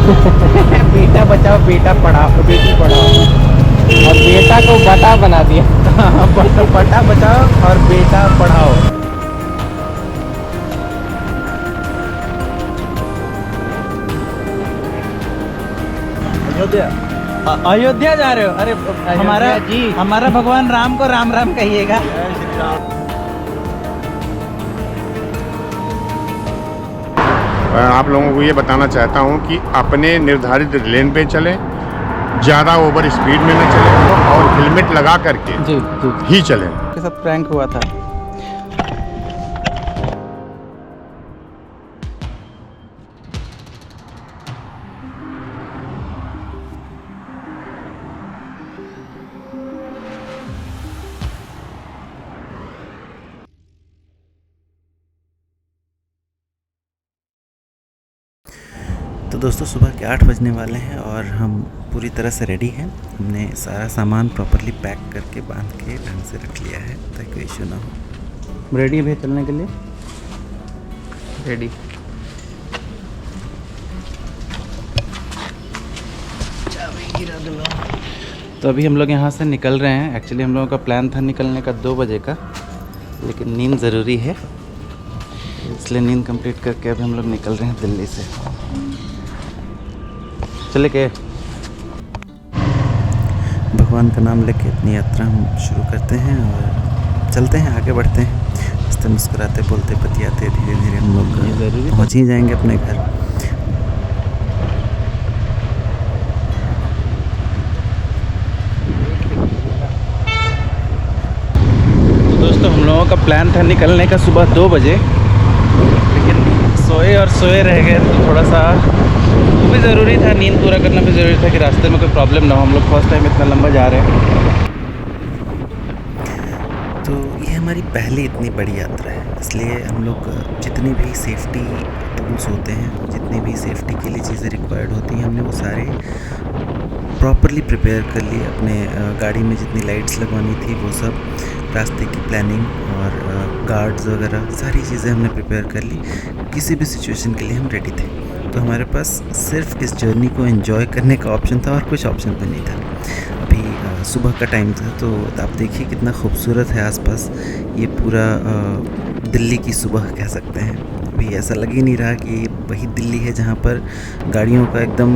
बेटा बचाओ बेटा पढ़ाओ, बेटी पढ़ाओ, और बेटा को बटा बना दिया। बटा बचाओ और बेटा पढ़ाओ। अयोध्या अयोध्या जा रहे हो? अरे हमारा जी, हमारा भगवान राम को राम राम कहिएगा। आप लोगों को ये बताना चाहता हूँ कि अपने निर्धारित लेन पे चलें, ज़्यादा ओवर स्पीड में न चलें और हेलमेट लगा करके जी जी ही चलें। के साथ प्रैंक हुआ था। तो दोस्तों सुबह के 8 बजने वाले हैं और हम पूरी तरह से रेडी हैं। हमने सारा सामान प्रॉपरली पैक करके बांध के ढंग से रख लिया है ताकि कोई इशू ना हो। रेडी है चलने के लिए? रेडी। तो अभी हम लोग यहाँ से निकल रहे हैं। एक्चुअली हम लोगों का प्लान था निकलने का 2 बजे का, लेकिन नींद ज़रूरी है, इसलिए नींद कंप्लीट करके अभी हम लोग निकल रहे हैं दिल्ली से। चले के भगवान का नाम लेके अपनी यात्रा हम शुरू करते हैं और चलते हैं, आगे बढ़ते हैं। रास्ते मुस्कुराते बोलते बतियाते धीरे धीरे हम लोग पहुँच ही जाएंगे अपने घर। तो दोस्तों हम लोगों का प्लान था निकलने का सुबह 2 बजे, लेकिन सोए और सोए रह गए। तो थोड़ा सा वो भी ज़रूरी था, नींद पूरा करना भी ज़रूरी था कि रास्ते में कोई प्रॉब्लम ना हो। हम लोग फर्स्ट टाइम इतना लंबा जा रहे हैं, तो ये हमारी पहली इतनी बड़ी यात्रा है, इसलिए हम लोग जितनी भी सेफ्टी टूल्स होते हैं, जितनी भी सेफ्टी के लिए चीज़ें रिक्वायर्ड होती हैं, हमने वो सारे प्रॉपरली प्रिपेयर कर लिए। अपने गाड़ी में जितनी लाइट्स लगवानी थी वो सब, रास्ते की प्लानिंग और गार्ड्स वगैरह सारी चीज़ें हमने प्रिपेयर कर ली। किसी भी सिचुएशन के लिए हम रेडी थे। तो हमारे पास सिर्फ इस जर्नी को एंजॉय करने का ऑप्शन था और कुछ ऑप्शन तो नहीं था। अभी सुबह का टाइम था, तो आप देखिए कितना खूबसूरत है आसपास। ये पूरा दिल्ली की सुबह कह सकते हैं। अभी ऐसा लग ही नहीं रहा कि ये वही दिल्ली है जहाँ पर गाड़ियों का एकदम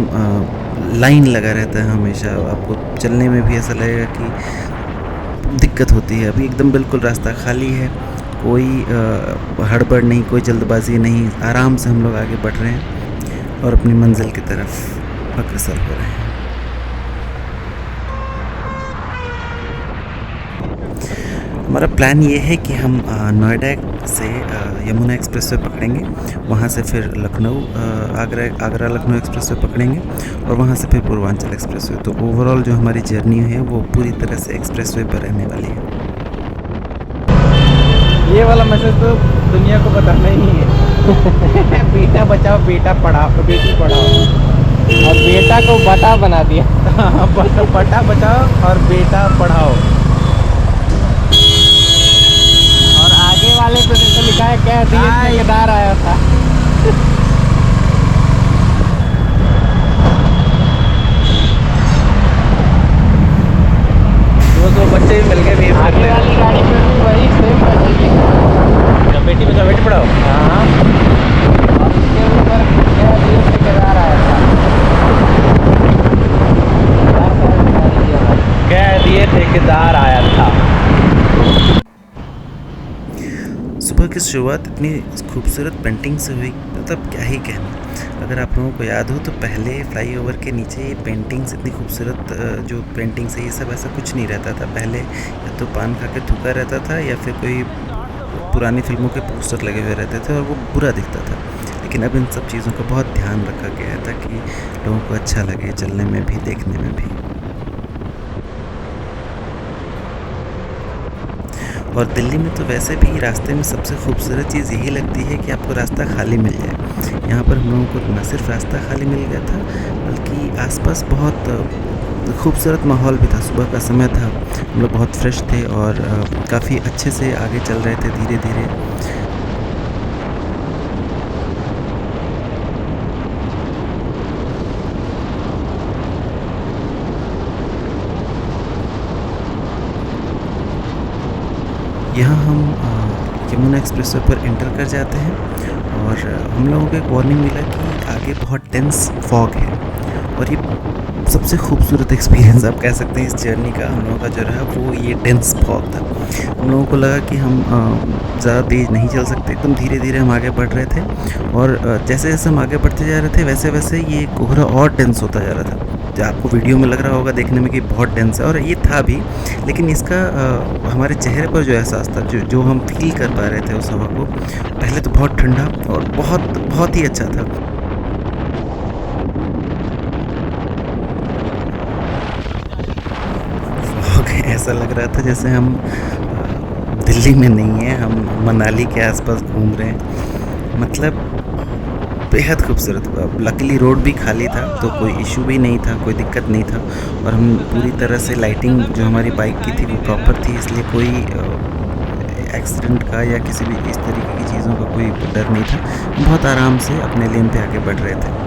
लाइन लगा रहता है हमेशा। आपको चलने में भी ऐसा लगेगा कि दिक्कत होती है। अभी एकदम बिल्कुल रास्ता खाली है, कोई हड़बड़ नहीं, कोई जल्दबाजी नहीं। आराम से हम लोग आगे बढ़ रहे हैं और अपनी मंजिल की तरफ अग्रसर हो रहे हैं। हमारा प्लान ये है कि हम नोएडा से यमुना एक्सप्रेसवे पकड़ेंगे, वहाँ से फिर लखनऊ आगरा लखनऊ एक्सप्रेसवे पकड़ेंगे और वहाँ से फिर पूर्वांचल एक्सप्रेसवे। तो ओवरऑल जो हमारी जर्नी है वो पूरी तरह से एक्सप्रेसवे पर रहने वाली है। ये वाला मैसेज तो दुनिया को बताना ही है। बेटा बचाओ बेटा पढ़ाओ, बेटी पढ़ाओ, और बेटा को बटा बना दिया। बटा बचाओ और बेटा पढ़ाओ। और आगे वाले पे तो लिखा है क्या दिए ठेकेदार आया था। दो बच्चे भी मिल गए भी आगे वाली गाड़ी पे भी वही सेम बचेगी। बेटी बचाओ बेटी पढ़ाओ। हाँ, और इसके ऊपर क्या दिए ठेकेदार आया था। कह दिए ठेकेदार आया था। सुबह की शुरुआत इतनी खूबसूरत पेंटिंग से हुई, मतलब क्या ही कहना। अगर आप लोगों को याद हो तो पहले फ्लाईओवर के नीचे ये पेंटिंग्स इतनी खूबसूरत, जो पेंटिंग्स है ये सब ऐसा कुछ नहीं रहता था पहले। या तो पान खा के थूका रहता था या फिर कोई पुरानी फिल्मों के पोस्टर लगे हुए रहते थे और वो बुरा दिखता था। लेकिन अब इन सब चीज़ों का बहुत ध्यान रखा गया है ताकि लोगों को अच्छा लगे चलने में भी, देखने में भी। और दिल्ली में तो वैसे भी रास्ते में सबसे खूबसूरत चीज़ यही लगती है कि आपको रास्ता खाली मिल जाए। यहाँ पर हम लोगों को न सिर्फ रास्ता खाली मिल गया था, बल्कि आसपास बहुत खूबसूरत माहौल भी था। सुबह का समय था, हम लोग बहुत फ्रेश थे और काफ़ी अच्छे से आगे चल रहे थे धीरे धीरे। यहाँ हम यमुना एक्सप्रेसवे पर एंटर कर जाते हैं और हम लोगों को एक वार्निंग मिला कि आगे बहुत डेंस फॉग है। और ये सबसे खूबसूरत एक्सपीरियंस आप कह सकते हैं इस जर्नी का हम लोगों का जो रहा वो ये डेंस फॉग था। हम लोगों को लगा कि हम ज़्यादा तेज़ नहीं चल सकते, एकदम धीरे धीरे हम आगे बढ़ रहे थे और जैसे जैसे हम आगे बढ़ते जा रहे थे वैसे वैसे ये कोहरा और डेंस होता जा रहा था। जो आपको वीडियो में लग रहा होगा देखने में कि बहुत डेंस है, और ये था भी, लेकिन इसका हमारे चेहरे पर जो एहसास था, जो हम फील कर पा रहे थे उस हवा को, पहले तो बहुत ठंडा और बहुत ही अच्छा था। ऐसा लग रहा था जैसे हम दिल्ली में नहीं हैं, हम मनाली के आसपास घूम रहे हैं। मतलब बेहद खूबसूरत। लकीली रोड भी खाली था तो कोई इशू भी नहीं था, कोई दिक्कत नहीं था, और हम पूरी तरह से लाइटिंग जो हमारी बाइक की थी वो प्रॉपर थी, इसलिए कोई एक्सीडेंट का या किसी भी इस तरीके की चीज़ों का कोई डर नहीं था। बहुत आराम से अपने लेन पे आगे बढ़ रहे थे।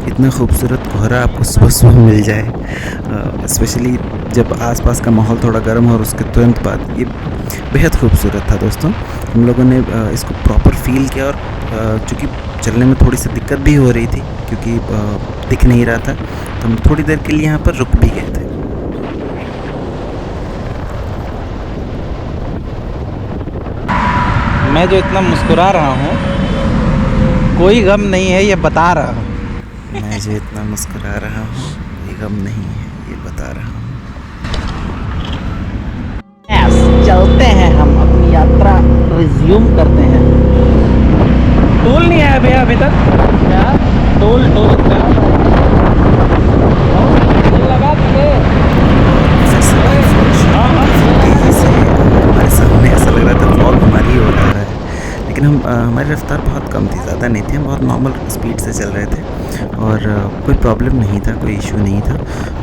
इतना खूबसूरत कोहरा आपको सुबह सुबह मिल जाए, स्पेशली जब आसपास का माहौल थोड़ा गर्म हो और उसके तुरंत बाद, ये बेहद खूबसूरत था दोस्तों। हम लोगों ने इसको प्रॉपर फील किया, और चूँकि चलने में थोड़ी सी दिक्कत भी हो रही थी क्योंकि दिख नहीं रहा था, तो हम थोड़ी देर के लिए यहाँ पर रुक भी गए थे। मैं जो इतना मुस्कुरा रहा हूँ, कोई गम नहीं है, ये बता रहा हूँ। मैं जो इतना मुस्कुरा रहा हूँ ये गम नहीं है, ये बता रहा हूँ। चलते हैं, हम अपनी यात्रा रिज्यूम करते हैं। टोल नहीं आया भैया अभी तक? क्या टोल का लगा दे। हमारे सामने ऐसा लग रहा था फॉग हमारी ही हो रहा है, लेकिन हमारी रफ्तार बहुत कम थी, ज़्यादा नहीं थी, हम बहुत नॉर्मल स्पीड से चल रहे थे और कोई प्रॉब्लम नहीं था, कोई इशू नहीं था।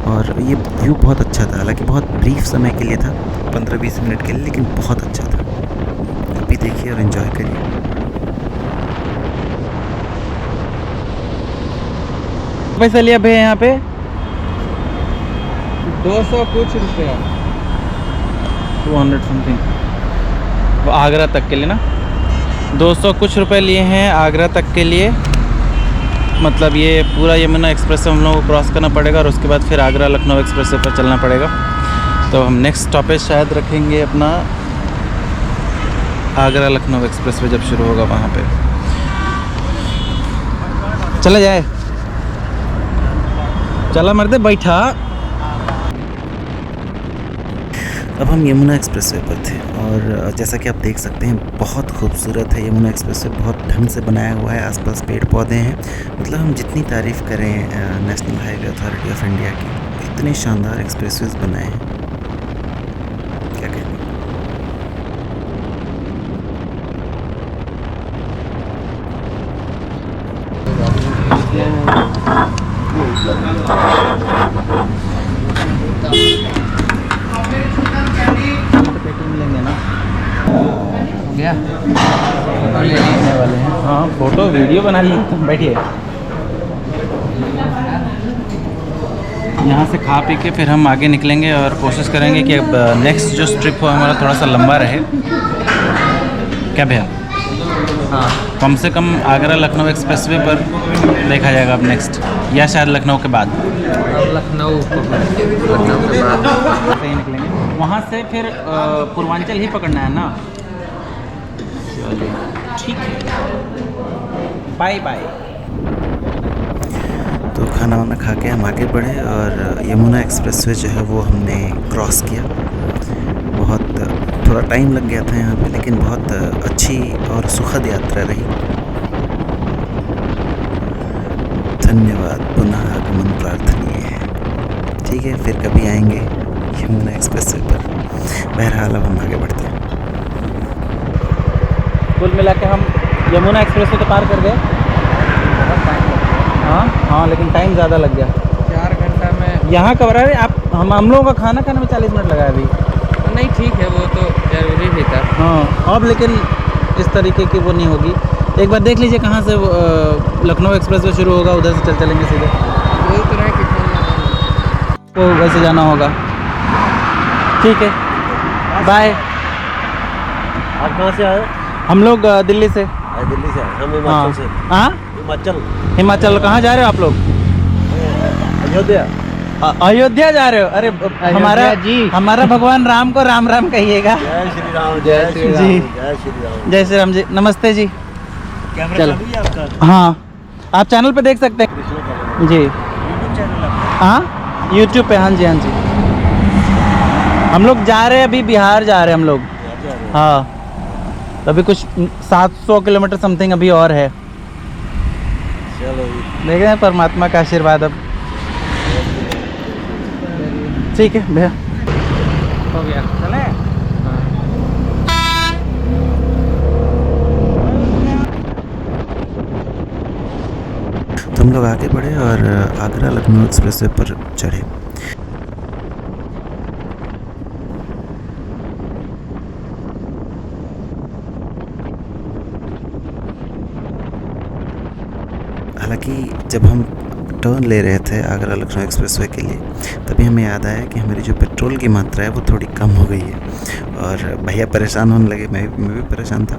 और ये व्यू बहुत अच्छा था, हालांकि बहुत ब्रीफ समय के लिए था, 15-20 मिनट के लिए, लेकिन बहुत अच्छा था। अभी देखिए और एंजॉय करिए। पैसा लिया भैया यहाँ पे? 200 कुछ रुपया। 200 समथिंग, वो आगरा तक के लिए ना। 200 कुछ रुपए लिए हैं आगरा तक के लिए। मतलब ये पूरा यमुना एक्सप्रेस हम लोगों को क्रॉस करना पड़ेगा और उसके बाद फिर आगरा लखनऊ एक्सप्रेस पर चलना पड़ेगा। तो हम नेक्स्ट स्टॉपेज शायद रखेंगे अपना आगरा लखनऊ एक्सप्रेस वे जब शुरू होगा वहाँ पे। चला जाए, चला मर्दे बैठा। अब हम यमुना एक्सप्रेसवे पर थे और जैसा कि आप देख सकते हैं बहुत खूबसूरत है यमुना एक्सप्रेसवे, बहुत ढंग से बनाया हुआ है, आसपास पेड़ पौधे हैं। मतलब हम जितनी तारीफ़ करें national highway authority of India की, इतने शानदार एक्सप्रेसवेज बनाए हैं, क्या कहना। मिलेंगे ना, हो गया लेने वाले हैं। हाँ, फोटो वीडियो बना ली, बैठिए। यहाँ से खा पी के फिर हम आगे निकलेंगे और कोशिश करेंगे कि अब नेक्स्ट जो ट्रिप हो हमारा थोड़ा सा लंबा रहे। क्या भैया? हाँ, कम से कम आगरा लखनऊ एक्सप्रेसवे पर देखा जाएगा अब नेक्स्ट, या शायद लखनऊ के बाद। लखनऊ के बाद सही निकलेंगे वहाँ से, फिर पूर्वांचल ही पकड़ना है ना। चलिए ठीक है, बाय बाय। तो खाना वाना खा के हम आगे बढ़े और यमुना एक्सप्रेसवे जो है वो हमने क्रॉस किया। बहुत थोड़ा टाइम लग गया था यहाँ पे, लेकिन बहुत अच्छी और सुखद यात्रा रही। धन्यवाद, पुनः आगमन प्रार्थनीय है। ठीक है, फिर कभी आएंगे यमुना एक्सप्रेसवे पर। बहरहाल अब हम आगे बढ़ते हैं। कुल मिला के हम यमुना एक्सप्रेसवे तो पार कर गए। हाँ, लेकिन टाइम ज़्यादा लग गया। 4 घंटा में यहाँ कवर है आप, हम लोगों का खाना खाने में 40 मिनट लगा है अभी। नहीं, ठीक है, वो तो जरूरी भी था। हाँ, अब लेकिन इस तरीके की वो नहीं होगी। एक बार देख लीजिए कहाँ से लखनऊ एक्सप्रेस वे शुरू होगा, उधर से चलेंगे सीधे। बोल तो रहे कितना आपको वैसे जाना होगा। ठीक है, बाय। आप कहाँ से आए? हम लोग दिल्ली से। दिल्ली से आए, हम हाँ हिमाचल से। हाँ, हिमाचल, हिमाचल। कहाँ जा रहे हो आप लोग? अयोध्या। अयोध्या जा रहे हो? अरे हमारा जी। हमारा भगवान राम को राम राम कहिएगा। जय श्री राम, जय श्री राम, जी। जय श्री राम। जय श्री राम जी। नमस्ते जी। कैमरा चलो। चालू है आपका? हाँ, आप चैनल पे देख सकते हैं कृष्णा चैनल, जी। यूट्यूब चैनल है। हाँ, यूट्यूब पे। हाँ जी, हाँ जी। हम लोग जा रहे हैं अभी, बिहार जा रहे हैं हम लोग। हाँ, अभी कुछ 700 किलोमीटर समथिंग अभी और है। चलो जी। देख रहे हैं परमात्मा का आशीर्वाद अब। ठीक है भैया, हो गया, चले। तो हम लोग आगे बढ़े और आगरा लखनऊ एक्सप्रेसवे पर चढ़े। हालांकि जब हम टर्न ले रहे थे आगरा लखनऊ एक्सप्रेसवे के लिए, तभी हमें याद आया कि हमारी जो पेट्रोल की मात्रा है वो थोड़ी कम हो गई है और भैया परेशान होने लगे। मैं भी परेशान था।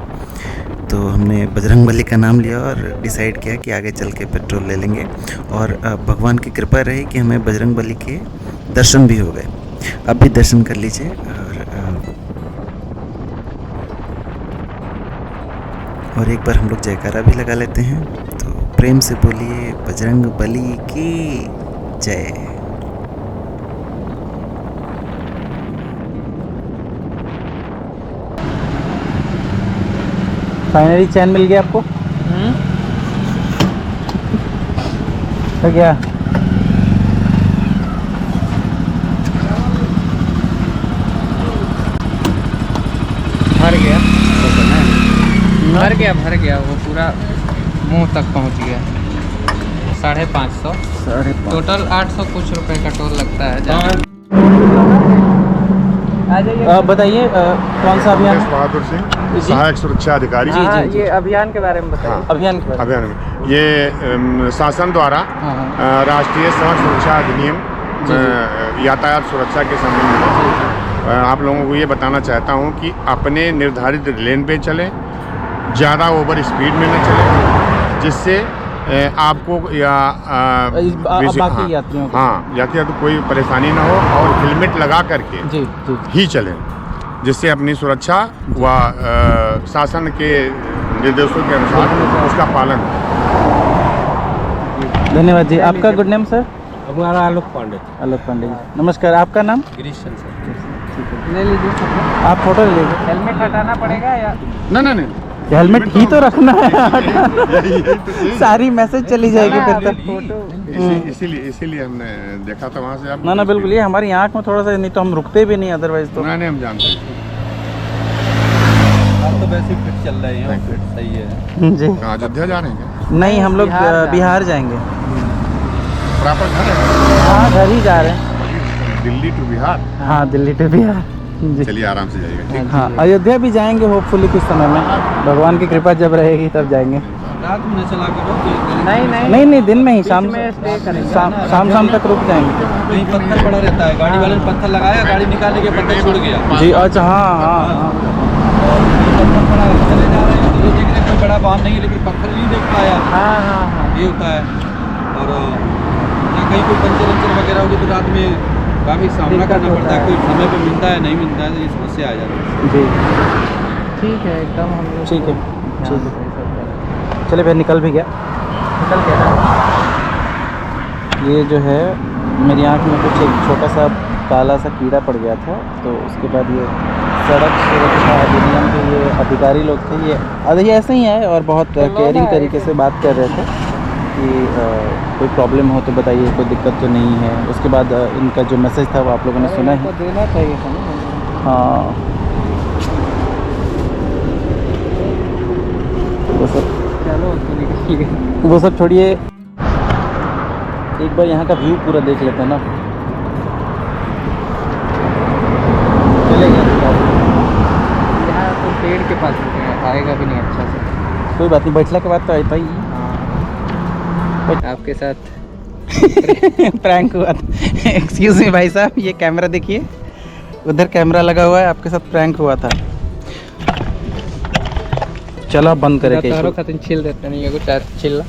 तो हमने बजरंगबली का नाम लिया और डिसाइड किया कि आगे चल के पेट्रोल ले लेंगे। और भगवान की कृपा रही कि हमें बजरंगबली के दर्शन भी हो गए। अब भी दर्शन कर लीजिए। और एक बार हम लोग जयकारा भी लगा लेते हैं। तो प्रेम से बोलिए बजरंगबली की जय। फाइनली चैन मिल गया आपको? हो गया। भर गया, भर गया वो पूरा मुंह तक पहुंच गया। 550 टोटल 800 कुछ रुपए का टोल लगता है। बताइए कौन सा अभियान? बहादुर सिंह, सहायक सुरक्षा अधिकारी। हाँ, ये अभियान के बारे में बताइए। हाँ। अभियान के बारे में। अभियान में ये शासन द्वारा हाँ। राष्ट्रीय सड़क सुरक्षा अधिनियम यातायात सुरक्षा के संबंध में आप लोगों को ये बताना चाहता हूँ कि अपने निर्धारित लेन पे चलें, ज़्यादा ओवर स्पीड में न चलें, जिससे आपको या बाकी यात्रियों को। हाँ, यात्रियों को कोई परेशानी ना हो और हेलमेट लगा करके जी जी। ही चलें, जिससे अपनी सुरक्षा व शासन के निर्देशों के अनुसार उसका पालन हो। धन्यवाद जी। आपका गुड नेम सर? हमारा आलोक पांडे। आलोक पांडे जी। नमस्कार, आपका नाम? गिरीश सर। ले लीजिए। आप फोटो ले लीजिए। हेलमेट हटाना पड़ेगा या नहीं हेलमेट ही तो रखना है। सारी मैसेज चली जाएगी फिर तो। फोटो इसीलिए हमने देखा था वहाँ से आप। ना बिल्कुल, ये हमारी आंख में थोड़ा सा, नहीं तो हम रुकते भी नहीं अदरवाइज तो। नहीं हम जानते हैं। आप तो वैसे फिट चल रहे हैं, फिट सही है। जी। कहाँ अयोध्या जा रहे हैं क्या? नहीं, हम लोग बिहार जाएंगे। प्रॉपर घर है? हाँ, घर ही जा रहे हैं। दिल्ली टू बिहार? हाँ, दिल्ली टू बिहार जी। चलिए आराम से जाइएगा। ठीक। हाँ, अयोध्या भी जाएंगे होपफुली कुछ समय में। भगवान की कृपा जब रहेगी तब जाएंगे। रात में चला के नहीं, दिन में ही शाम में स्टे करेंगे। शाम तक रुक जाएंगे। कहीं पत्थर पड़ा रहता है, गाड़ी वाले ने पत्थर लगाया, गाड़ी निकालने के पत्थर छूट गया जी। अच्छा, हाँ। पत्थर पड़ा है, चले जा रहे हैं, तो देखने कोई बड़ा वाहन नहीं है, लेकिन पत्थर नहीं देख पाया। हाँ। ये होता है। और या कहीं कोई पंचर वगैरह होगी तो रात में काफ़ी सामना करना पड़ता है। कोई समय पे मिलता है, नहीं मिलता है, तो ये समस्या आ जाती है। जी, ठीक है, एकदम हम लोग ठीक है, ध्यान ठीक है। से सब करें। चले भैया, निकल भी गया। निकल गया ना? ये जो है मेरी आँख में कुछ एक छोटा सा काला सा कीड़ा पड़ गया था, तो उसके बाद ये सड़क सुरक्षा अधिनियम के ये अधिकारी लोग थे, ये ऐसे ही आए और बहुत केयरिंग तरीके से बात कर रहे थे कि कोई प्रॉब्लम हो तो बताइए, कोई दिक्कत तो नहीं है। उसके बाद इनका जो मैसेज था वो आप लोगों ने सुना है। देना चाहिए था ना। हाँ, वो सब चलो उसको निकल गए। वो सब छोड़िए, एक बार यहाँ का व्यू पूरा देख लेते हैं ना। चलेगा यहाँ तो पेड़ के पास रुके हैं, आएगा भी नहीं अच्छा से। कोई बात नहीं, बैठला के बाद तो आता ही। आपके साथ प्रैंक हुआ था। एक्सक्यूज मी भाई साहब, ये कैमरा देखिए, उधर कैमरा लगा हुआ है, आपके साथ प्रैंक हुआ था। चलो आप बंद करें तारो खातिर छिल देते नहीं एगो चार छिल्ला।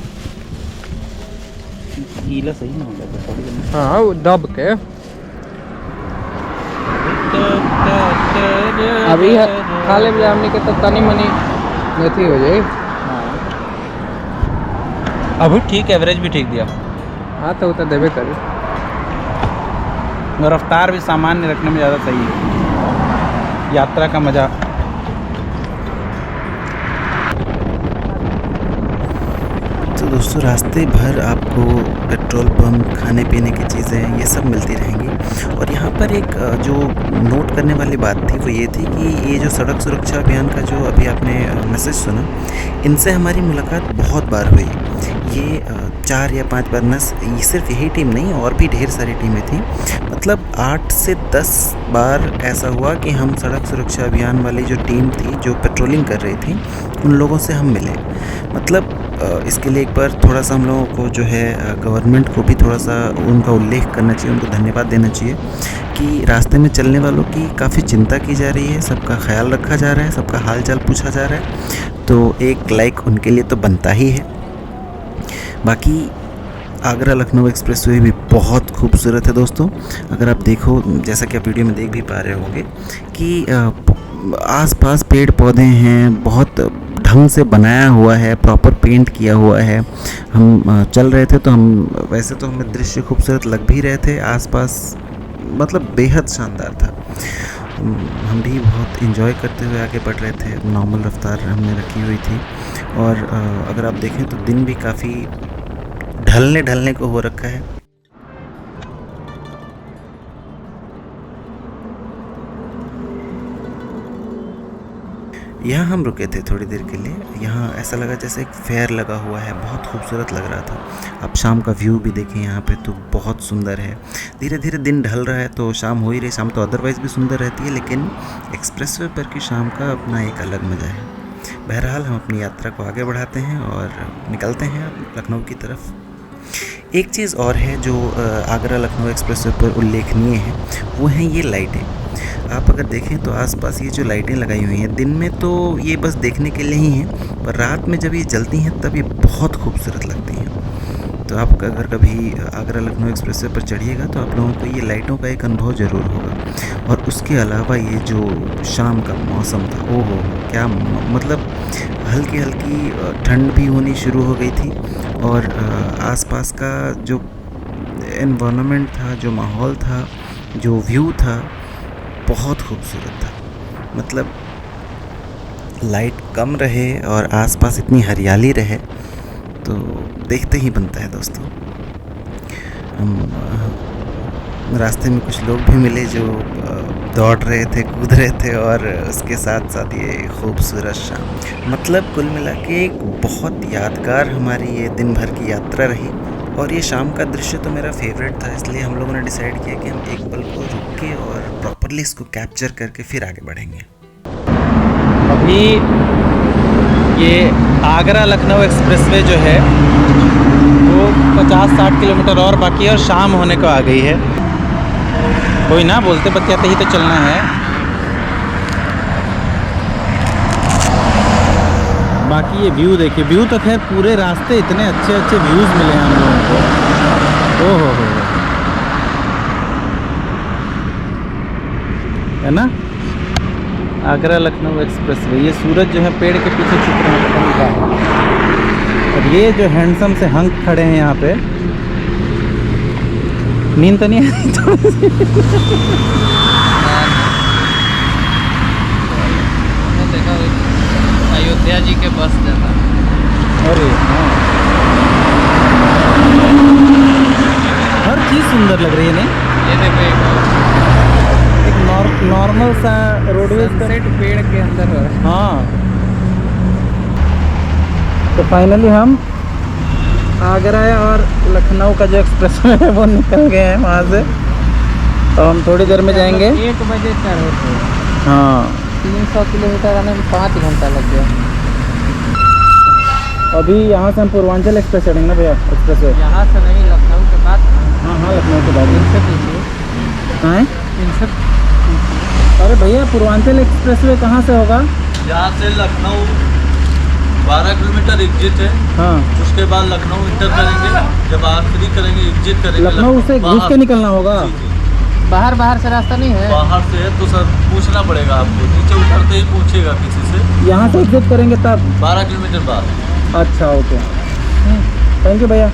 गीला सही ना होगा। हाँ वो दब के अभी खा ले हमने के तो तनी मनी अथी हो जाए। अभी ठीक, एवरेज भी ठीक दिया। हाँ तो वो तो देवे करे। रफ्तार भी सामान्य रखने में ज़्यादा सही है, यात्रा का मज़ा। तो दोस्तों रास्ते भर आपको पेट्रोल पंप, खाने पीने की चीज़ें ये सब मिलती रहेंगी। और यहाँ पर एक जो नोट करने वाली बात थी वो ये थी कि ये जो सड़क सुरक्षा अभियान का जो अभी आपने मैसेज सुना, इनसे हमारी मुलाकात बहुत बार हुई। ये 4 या 5 बार न, ये सिर्फ यही टीम नहीं और भी ढेर सारी टीमें थी। मतलब 8 से 10 बार ऐसा हुआ कि हम सड़क सुरक्षा अभियान वाली जो टीम थी जो पेट्रोलिंग कर रही थी उन लोगों से हम मिले। मतलब इसके लिए एक बार थोड़ा सा हम लोगों को जो है गवर्नमेंट को भी थोड़ा सा उनका उल्लेख करना चाहिए, उनको धन्यवाद देना चाहिए कि रास्ते में चलने वालों की काफ़ी चिंता की जा रही है, सबका ख्याल रखा जा रहा है, सबका हाल चाल पूछा जा रहा है। तो एक लाइक उनके लिए तो बनता ही है। बाकी आगरा लखनऊ एक्सप्रेसवे भी बहुत खूबसूरत है दोस्तों। अगर आप देखो, जैसा कि आप वीडियो में देख भी पा रहे होंगे कि आसपास पेड़ पौधे हैं, बहुत ढंग से बनाया हुआ है, प्रॉपर पेंट किया हुआ है। हम चल रहे थे तो वैसे तो हमें दृश्य खूबसूरत लग भी रहे थे, आसपास मतलब बेहद शानदार था। हम भी बहुत एंजॉय करते हुए आगे बढ़ रहे थे, नॉर्मल रफ्तार हमने रखी हुई थी। और अगर आप देखें तो दिन भी काफ़ी ढलने को हो रखा है। यहाँ हम रुके थे थोड़ी देर के लिए। यहाँ ऐसा लगा जैसे एक फेयर लगा हुआ है, बहुत खूबसूरत लग रहा था। आप शाम का व्यू भी देखें यहाँ पे तो बहुत सुंदर है। धीरे धीरे दिन ढल रहा है तो शाम हो ही रही। शाम तो अदरवाइज़ भी सुंदर रहती है, लेकिन एक्सप्रेसवे पर की शाम का अपना एक अलग मज़ा है। बहरहाल हम अपनी यात्रा को आगे बढ़ाते हैं और निकलते हैं लखनऊ की तरफ। एक चीज़ और है जो आगरा लखनऊ एक्सप्रेसवे पर उल्लेखनीय है, वो हैं ये लाइटें। आप अगर देखें तो आसपास ये जो लाइटें लगाई हुई हैं, दिन में तो ये बस देखने के लिए ही हैं, पर रात में जब ये जलती हैं तब ये बहुत खूबसूरत लगती हैं। तो आप अगर कभी आगरा लखनऊ एक्सप्रेसवे पर चढ़िएगा तो आप लोगों को ये लाइटों का एक अनुभव ज़रूर होगा। और उसके अलावा ये जो शाम का मौसम था, ओहो क्या मतलब हल्की हल्की ठंड भी होनी शुरू हो गई थी। और आसपास का जो एनवायरनमेंट था, जो माहौल था, जो व्यू था, बहुत खूबसूरत था। मतलब लाइट कम रहे और आसपास इतनी हरियाली रहे तो देखते ही बनता है दोस्तों। रास्ते में कुछ लोग भी मिले जो दौड़ रहे थे, कूद रहे थे, और उसके साथ साथ ये खूबसूरत शाम। मतलब कुल मिला के एक बहुत यादगार हमारी ये दिन भर की यात्रा रही। और ये शाम का दृश्य तो मेरा फेवरेट था, इसलिए हम लोगों ने डिसाइड किया कि हम एक पल को रुक के और प्रॉपरली इसको कैप्चर करके फिर आगे बढ़ेंगे। अभी ये आगरा लखनऊ एक्सप्रेसवे जो है वो 50-60 किलोमीटर और बाकी है और शाम होने को आ गई है। कोई ना, बोलते बतियाते ही तो चलना है। बाकी ये व्यू देखिए, व्यू तो खैर पूरे रास्ते इतने अच्छे अच्छे व्यूज़ मिले हैं हम लोगों को। ओहो हो, है ना आगरा लखनऊ एक्सप्रेसवे। ये सूरज जो है पेड़ के पीछे छिप रहा है। और ये जो हैंडसम से हंक खड़े हैं यहाँ पे, नींद तो नहीं आई थोड़ी सी? देखा अयोध्या जी के बस जाता। अरे हाँ, हर चीज़ सुंदर लग रही है। नहीं ये देखो एक नॉर्मल सा रोडवेज का सनसेट पेड़ के अंदर हो रहा है। हाँ। तो फाइनली हम आगरा और लखनऊ का जो एक्सप्रेसवे है वो निकल गए हैं वहाँ से। तो हम थोड़ी देर में जाएंगे। 1 बजे तक होते हैं। हाँ, 300 किलोमीटर आने में 5 घंटा लग गया। अभी यहाँ से हम पूर्वांचल एक्सप्रेस चढ़ेंगे ना भैया, एक्सप्रेसवे। यहाँ से नहीं, लखनऊ के बाद हाँ हाँ, लखनऊ के बाद इनसे पूछिए। हाँ इनसे अरे भैया, पूर्वांचल एक्सप्रेसवे कहाँ से होगा? यहाँ से लखनऊ 12 किलोमीटर एग्जिट है। हाँ, उसके बाद लखनऊ इंटर करेंगे, जब आखिरी करेंगे एग्जिट करेंगे लखनऊ से घुस के निकलना होगा। जी, जी। बाहर से रास्ता नहीं है? बाहर से है तो सर पूछना पड़ेगा आपको, नीचे उतरते ही पूछेगा किसी से। यहाँ से एग्जिट करेंगे तब? 12 किलोमीटर बाद। अच्छा, ओके, थैंक यू भैया।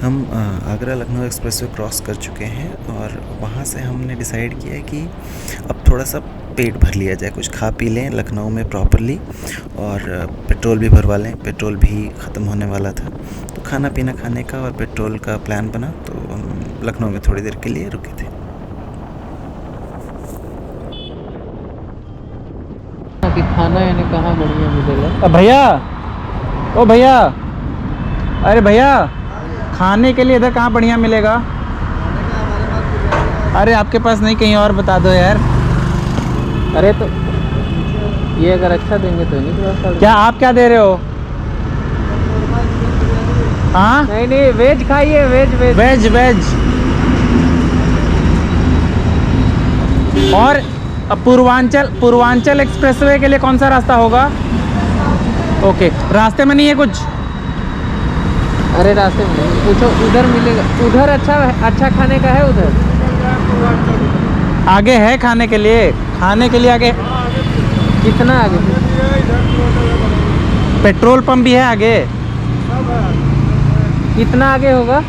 हम आगरा लखनऊ एक्सप्रेसवे क्रॉस कर चुके हैं और वहाँ से हमने डिसाइड किया है कि अब थोड़ा सा पेट भर लिया जाए, कुछ खा पी लें लखनऊ में प्रॉपरली, और पेट्रोल भी भरवा लें। पेट्रोल भी ख़त्म होने वाला था, तो खाना पीना खाने का और पेट्रोल का प्लान बना, तो हम लखनऊ में थोड़ी देर के लिए रुके थे। कि खाना यानी कहाँ बढ़िया मिलेगा? भैया, ओ भैया, अरे भैया, खाने के लिए इधर कहाँ बढ़िया मिलेगा? अरे आपके पास नहीं, कहीं और बता दो यार। अरे तो ये अगर अच्छा देंगे तो नहीं व्यवस्था। क्या आप क्या दे रहे हो? हाँ, नहीं नहीं, वेज खाइए, वेज वेज वेज वेज। और पूर्वांचल एक्सप्रेसवे के लिए कौन सा रास्ता होगा? ओके, रास्ते में नहीं है कुछ? अरे रास्ते में नहीं, पूछो, उधर मिलेगा। उधर अच्छा खाने का है उधर? आगे है खाने के लिए? खाने के लिए आगे कितना आगे? पेट्रोल पंप भी है आगे। कितना आगे होगा?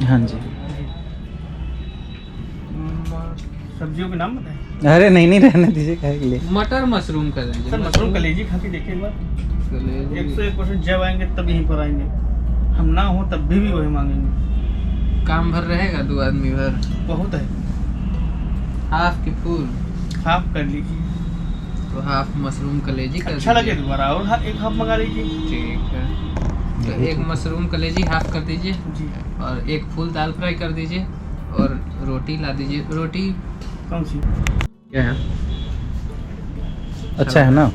हाँ जी। सब्जियों के नाम बताएं। अरे नहीं रहने दीजिए, खाने के लिए। मटर मशरूम का देंगे। सर मशरूम कलेजी खा के देखिए एक बार। 101% जब आएंगे तब यहीं पर आएंगे, हम ना हो तब भी वही मांगेंगे। काम भर रहेगा 2 आदमी भर? बहुत है, हाफ की फुल? हाफ कर लीजिए, तो हाफ मशरूम कलेजी कर अच्छा लगे दीजिए। दोबारा और एक हाफ मंगा लीजिए। ठीक है, तो एक मशरूम कलेजी हाफ कर दीजिए, जी। और एक फुल दाल फ्राई कर दीजिए, और रोटी ला दीजिए। रोटी कौन सी? क्या है? अच्छा है ना?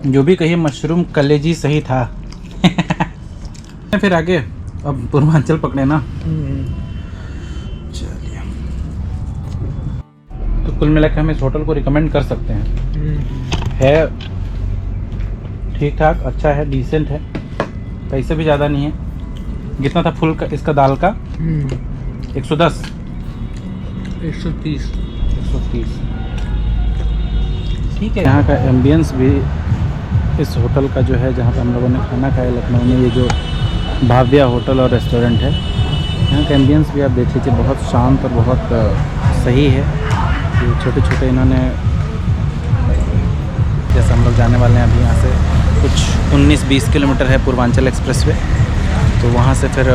जो भी कहिए, मशरूम कलेजी सही था। फिर आगे अब पूर्वांचल पकड़े ना। चलिए, तो कुल मिलाकर हम इस होटल को रिकमेंड कर सकते हैं। है ठीक ठाक, अच्छा है, डिसेंट है, पैसे भी ज़्यादा नहीं है। कितना था फुल का इसका दाल का? 110 130 130। ठीक है। यहाँ का एम्बियंस भी इस होटल का जो है, जहाँ पे हम लोगों ने खाना खाया लखनऊ में, ये जो भाव्या होटल और रेस्टोरेंट है, यहाँ का एम्बियंस भी आप देख लीजिए, बहुत शांत और बहुत सही है। ये छोटे छोटे इन्होंने, जैसे हम लोग जाने वाले हैं अभी यहाँ से कुछ 19-20 किलोमीटर है पूर्वांचल एक्सप्रेसवे, तो वहाँ से फिर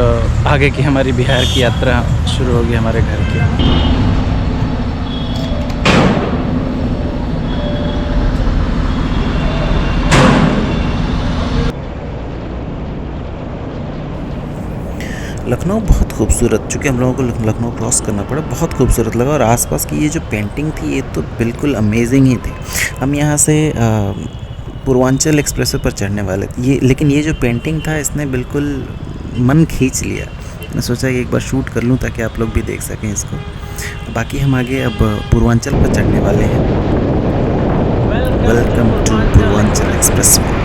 आगे की हमारी बिहार की यात्रा शुरू होगी हमारे घर की। लखनऊ बहुत खूबसूरत, चूँकि हम लोगों को लखनऊ क्रॉस करना पड़ा, बहुत खूबसूरत लगा। और आसपास की ये जो पेंटिंग थी, ये तो बिल्कुल अमेजिंग ही थी। हम यहाँ से पूर्वांचल एक्सप्रेसवे पर चढ़ने वाले थे, लेकिन ये जो पेंटिंग था, इसने बिल्कुल मन खींच लिया। मैंने सोचा कि एक बार शूट कर लूँ ताकि आप लोग भी देख सकें इसको। बाकी हम आगे अब पूर्वांचल पर चढ़ने वाले हैं। Welcome to Purvanchal expressway.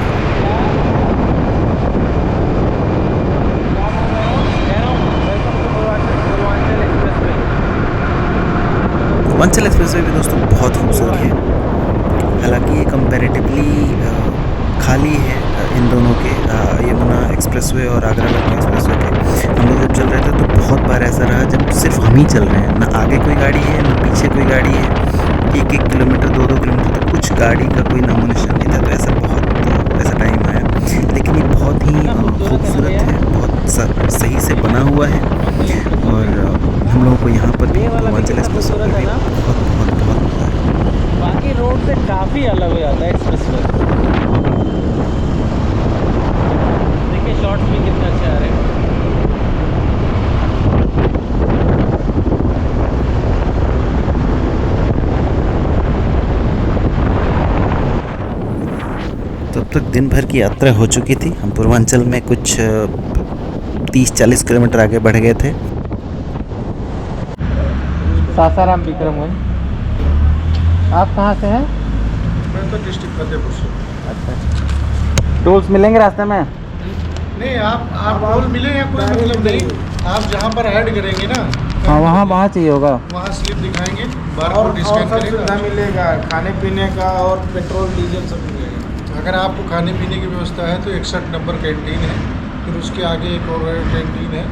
Purvanchal expressway भी दोस्तों बहुत खूबसूरत है। हालांकि ये कंपैरेटिवली खाली है इन दोनों के, यमुना एक्सप्रेसवे और आगरा लखनऊ एक्सप्रेसवे के। हम लोग जब चल रहे थे तो बहुत बार ऐसा रहा जब सिर्फ हम ही चल रहे हैं, ना आगे कोई गाड़ी है ना पीछे कोई गाड़ी है। 1-1 किलोमीटर 2-2 किलोमीटर तक कुछ गाड़ी का कोई नामो निशान नहीं था। तो ऐसा टाइम आया, लेकिन ये बहुत ही खूबसूरत है, बहुत सही से बना हुआ है। और हम लोगों को यहाँ पर ये वाला भी पूर्वांचल कितना एक्सप्रेस वे खूबसूरत है भी ना? बहुत बहुत बहुत मज़ा है। बाकी रोड से काफ़ी अलग हो जाता है एक्सप्रेस वे। देखिए शॉट्स भी कितने अच्छे आ रहे हैं। तब तक दिन भर की यात्रा हो चुकी थी। हम पूर्वांचल में कुछ 30-40 किलोमीटर आगे बढ़ गए थे। सासाराम विक्रमगंज। आप कहाँ से हैं? मैं तो डिस्ट्रिक्ट फतेहपुर से। अच्छा। टोल्स मिलेंगे रास्ते में? नहीं, आप टोल मिले या कोई मतलब नहीं। आप जहाँ पर ऐड करेंगे ना, हाँ वहाँ चाहिए होगा। वहाँ स्लिप दिखाएंगे, बारकोड स्कैन करेगा। मिलेगा, खाने पीने का और पेट्रोल डीजल सब मिलेगा। अगर आपको खाने पीने की व्यवस्था है तो 61 नंबर कैंटीन है, फिर उसके आगे एक और कैंटीन है।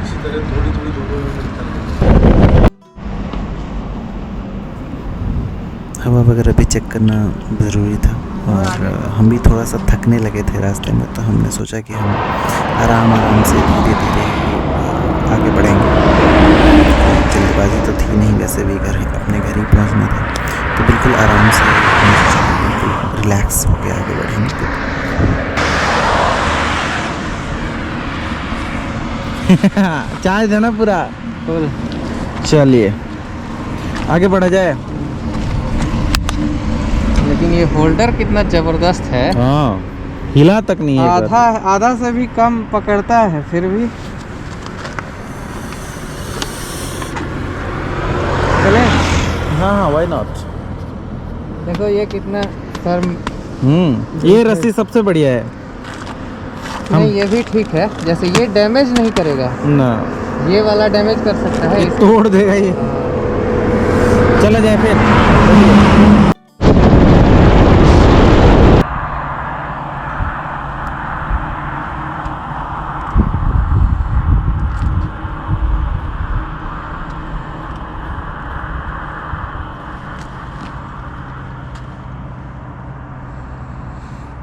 इसी तरह थोड़ी थोड़ी दूर में मिलता है। हवा वगैरह भी चेक करना ज़रूरी था और हम भी थोड़ा सा थकने लगे थे रास्ते में, तो हमने सोचा कि हम आराम से धीरे धीरे आगे बढ़ेंगे। जल्दबाजी तो थी नहीं, वैसे भी अपने घर ही पहुंचना था, तो बिल्कुल आराम से हमने सोचा कि बिल्कुल रिलैक्स होकर आगे बढ़ेंगे। चार्ज है ना पूरा फुल। चलिए आगे बढ़ा जाए। लेकिन ये होल्डर कितना जबरदस्त है। हाँ, हिला तक नहीं है। आधा से भी कम पकड़ता है फिर भी। चले? हाँ, व्हाई नॉट। देखो ये कितना फर्म। ये रस्सी सबसे बढ़िया है नहीं, ये भी ठीक है। जैसे ये डैमेज नहीं करेगा ना, ये वाला डैमेज कर सकता है। तोड़ देगा ये। चला जाए फिर।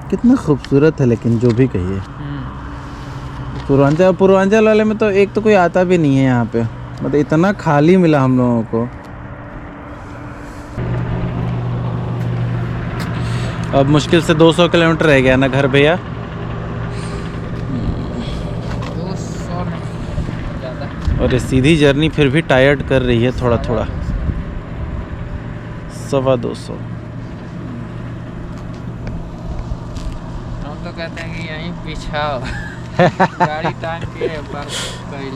कितना खूबसूरत है, लेकिन जो भी कहिए। पूर्वांचल वाले में तो एक तो कोई आता भी नहीं है यहाँ पे, मतलब इतना खाली मिला हम लोगों को। अब मुश्किल से 200 किलोमीटर रह गया ना घर भैया। 200 ज़्यादा। और ये सीधी जर्नी फिर भी टायर्ड कर रही है थोड़ा थोड़ा। 250। हम तो कहते हैं कि यहीं बिछाओ गाड़ी टांग के ऊपर कैल।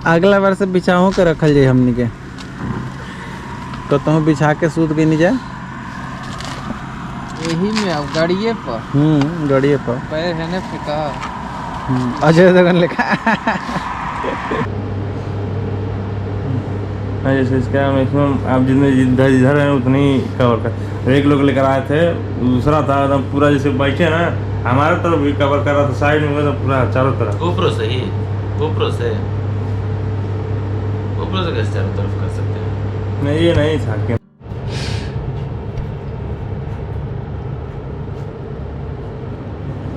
अगला बार से बिछाओ के रखल जाए हमनी के, तो तुम बिछा के सूत के नहीं जाए। यही में अब गाड़िए पर गाड़िए पर पैर है ना फिका। अजय देवगन लिखा। जैसे इसका मैक्सिमम आप जितने जिधर हैं उतने ही कवर कर। एक लोग लेकर आए थे, दूसरा था एकदम पूरा जैसे बैठे ना हमारे तरफ भी कवर कर रहा था, साइड में तो पूरा चारों तरफ। गोप्रो से कैसे चारों तरफ कर सकते हैं? नहीं, ये नहीं था कि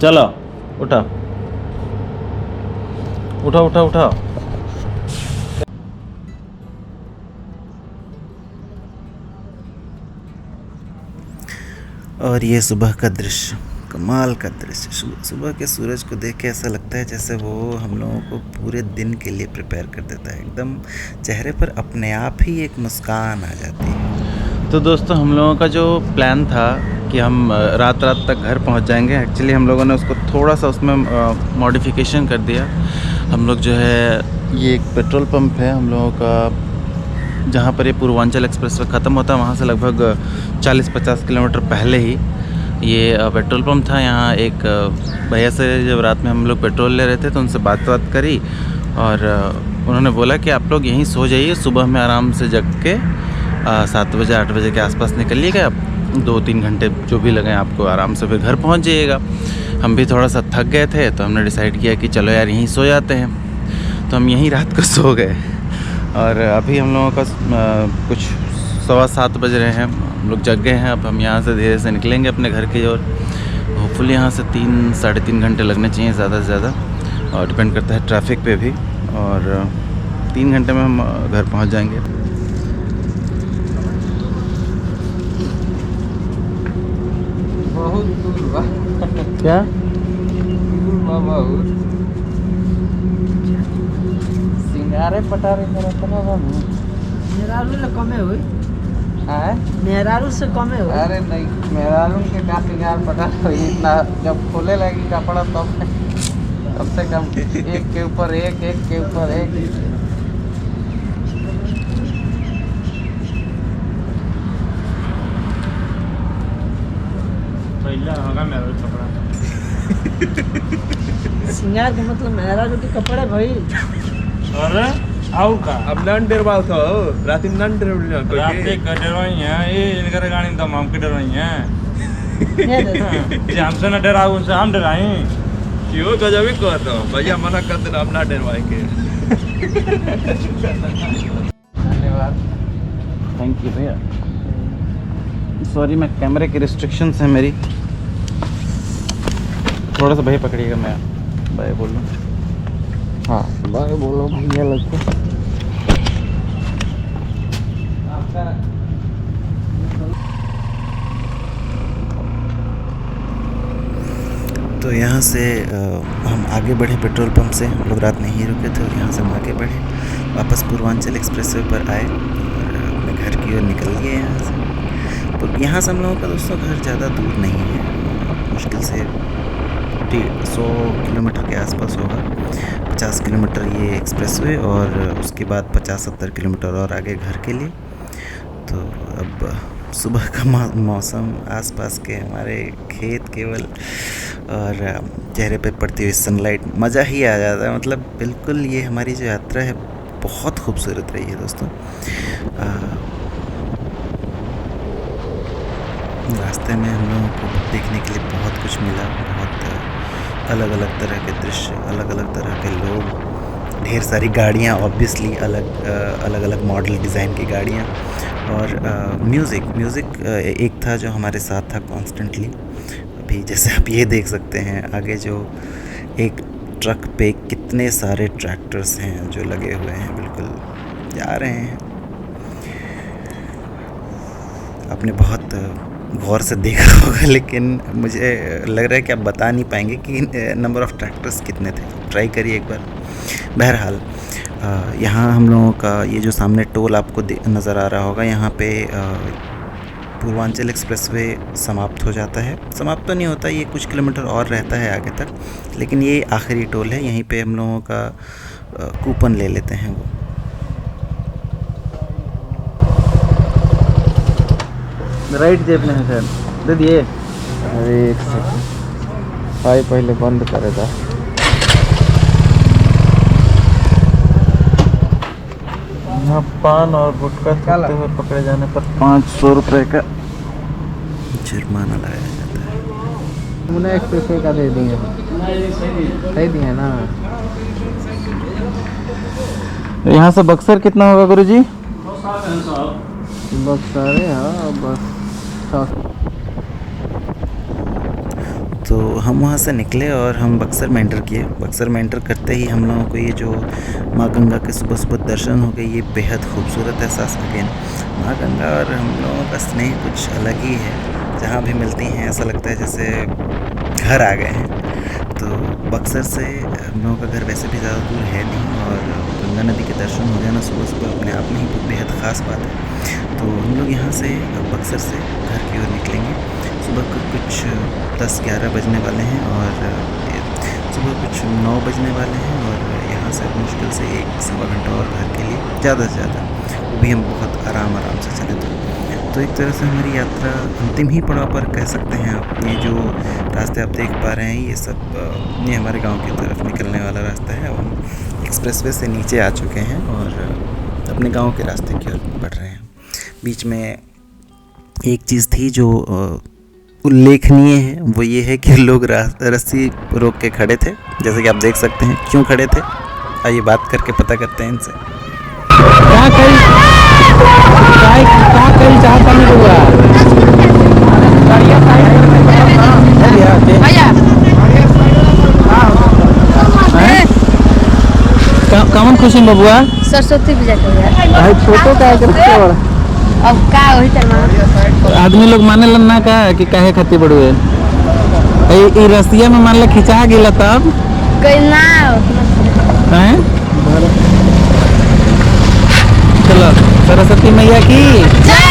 चलो उठा। और ये सुबह का दृश्य, कमाल का दृश्य। सुबह के सूरज को देख के ऐसा लगता है जैसे वो हम लोगों को पूरे दिन के लिए प्रिपेयर कर देता है। एकदम चेहरे पर अपने आप ही एक मुस्कान आ जाती है। तो दोस्तों, हम लोगों का जो प्लान था कि हम रात तक घर पहुंच जाएंगे, एक्चुअली हम लोगों ने उसको थोड़ा सा उसमें मॉडिफिकेशन कर दिया। हम लोग जो है, ये एक पेट्रोल पंप है हम लोगों का, जहाँ पर ये पूर्वांचल एक्सप्रेस ख़त्म होता है, वहाँ से लगभग 40-50 किलोमीटर पहले ही ये पेट्रोल पंप था। यहाँ एक भैया से जब रात में हम लोग पेट्रोल ले रहे थे तो उनसे बात करी, और उन्होंने बोला कि आप लोग यहीं सो जाइए, सुबह में आराम से जग के 7 बजे 8 बजे के आसपास निकलिएगा, 2-3 घंटे जो भी लगें आपको, आराम से फिर घर पहुँच जाइएगा। हम भी थोड़ा सा थक गए थे, तो हमने डिसाइड किया कि चलो यार यहीं सो जाते हैं। तो हम यहीं रात को सो गए, और अभी हम लोगों का कुछ 7:15 बज रहे हैं, हम लोग जग गए हैं। अब हम यहाँ से धीरे से निकलेंगे अपने घर की ओर। होपफुली यहाँ से 3-3.5 घंटे लगने चाहिए ज़्यादा से ज़्यादा, और डिपेंड करता है ट्रैफिक पे भी। और 3 घंटे में हम घर पहुँच जाएंगे। बहुत दूर बा, क्या दूर बा बहुत। सिंगारे पटारे मेरा कमा बाबू मेहरारू से कमे हुई, है? मेहरारू से कमे हुई। अरे नहीं, मेरा रूम के का सिंगार पटा तो इतना जब खोले लगी कपड़ा तब कम से कम एक के ऊपर एक, एक के ऊपर एक। सिंगार के मतलब मेहरारू के कपड़े भाई। अरे आओ का अब नन डरवाओ तो राती नन डरवाओ रात के डरवाई हैं ये इनकर गाड़ी तो हम के डरवाई हैं जे हमसे ना डराओ उनसे हम डराई। क्यों गजब ही कहत हो भैया मना कर देना अब ना डरवाएंगे। धन्यवाद। थैंक यू भैया। सॉरी, मैं कैमरे की रिस्ट्रिक्शंस है मेरी। थोड़ा सा भैया पकड़िएगा, मैं भाई बोल रहा हूँ। हाँ भाई बोलो भैया लगता। तो यहाँ से हम आगे बढ़े पेट्रोल पंप से। हम लोग रात में ही रुके थे और यहाँ से हम आगे बढ़े, वापस पूर्वांचल एक्सप्रेसवे पर आए और अपने घर की ओर निकल गए यहाँ से। तो यहाँ से हम लोगों का दोस्तों घर ज़्यादा दूर नहीं है, मुश्किल से 100 किलोमीटर के आसपास होगा। 50 किलोमीटर ये एक्सप्रेसवे और उसके बाद 50-70 किलोमीटर और आगे घर के लिए। तो अब सुबह का मौसम, आसपास के हमारे खेत केवल और चेहरे पे पड़ती हुई सनलाइट, मज़ा ही आ जाता है। मतलब बिल्कुल ये हमारी जो यात्रा है बहुत खूबसूरत रही है दोस्तों। रास्ते में हम लोगों को देखने के लिए बहुत कुछ मिला, बहुत अलग अलग तरह के दृश्य, अलग अलग तरह के लोग, ढेर सारी गाड़ियाँ, ऑब्वियसली अलग अलग मॉडल डिज़ाइन की गाड़ियाँ, और म्यूज़िक एक था जो हमारे साथ था कॉन्स्टेंटली। अभी जैसे आप ये देख सकते हैं आगे जो एक ट्रक पे कितने सारे ट्रैक्टर्स हैं जो लगे हुए हैं, बिल्कुल जा रहे हैं। आपने बहुत गौर से देखा होगा, लेकिन मुझे लग रहा है कि आप बता नहीं पाएंगे कि नंबर ऑफ़ ट्रैक्टर्स कितने थे। ट्राई करिए एक बार। बहरहाल यहाँ हम लोगों का ये जो सामने टोल आपको नज़र आ रहा होगा, यहाँ पे पूर्वांचल एक्सप्रेसवे समाप्त हो जाता है। समाप्त तो नहीं होता, ये कुछ किलोमीटर और रहता है आगे तक, लेकिन ये आखिरी टोल है। यहीं पे हम लोगों का कूपन ले लेते हैं वो। राइट जेब में है सर, दे दिए। अरे एक सेकंड, भाई पहले बंद करेगा। यहाँ पान और गुटखा खाते हुए पकड़े जाने पर 500 रुपये का जुर्माना लगाया जाता है। उन्हें 1 पैसे का दे दिए, दे दिए ना। यहाँ से बक्सर कितना होगा गुरुजी? बक्सर है, हाँ बस। तो हम वहाँ से निकले और हम बक्सर में एंटर किए। बक्सर में एंटर करते ही हम लोगों को ये जो माँ गंगा के सुबह सुबह दर्शन हो गए, ये बेहद खूबसूरत एहसास। अगेन माँ गंगा और हम लोगों का स्नेह कुछ अलग ही है। जहाँ भी मिलती हैं ऐसा लगता है जैसे घर आ गए हैं। तो बक्सर से हम लोगों का घर वैसे भी ज़्यादा दूर है नहीं, और गंगा नदी के दर्शन हो जाना सुबह सुबह अपने आप में ही बेहद ख़ास बात है। तो हम लोग यहाँ से बक्सर से घर की ओर निकलेंगे। सुबह को कुछ 10-11 बजने वाले हैं और सुबह कुछ 9 बजने वाले हैं, और यहाँ से मुश्किल से 1-1.25 घंटा और घर के लिए, ज़्यादा से ज़्यादा, वो भी हम बहुत आराम से चले। तो एक तरह से हमारी यात्रा अंतिम ही पड़ाव पर कह सकते हैं आप। ये जो रास्ते आप देख पा रहे हैं, ये सब ये हमारे गांव की तरफ निकलने वाला रास्ता है। हम एक्सप्रेसवे से नीचे आ चुके हैं और अपने गांव के रास्ते की ओर बढ़ रहे हैं। बीच में एक चीज़ थी जो उल्लेखनीय है, वो ये है कि लोग रस्सी रोक के खड़े थे, जैसे कि आप देख सकते हैं। क्यों खड़े थे, आइए बात करके पता करते हैं इनसे। चाहता नहीं हुआ खुशी में बबुआ सरस्वती पूजा के यार भाई फोटो का करते बड़ा अब का वही तरह आदमी लोग माने लन ना का कि काहे खातिर बड़ुए ई रस्तिया में मान ला खिंचा गेला तब कोई ना हैं चलो सरस्वती मैया की जय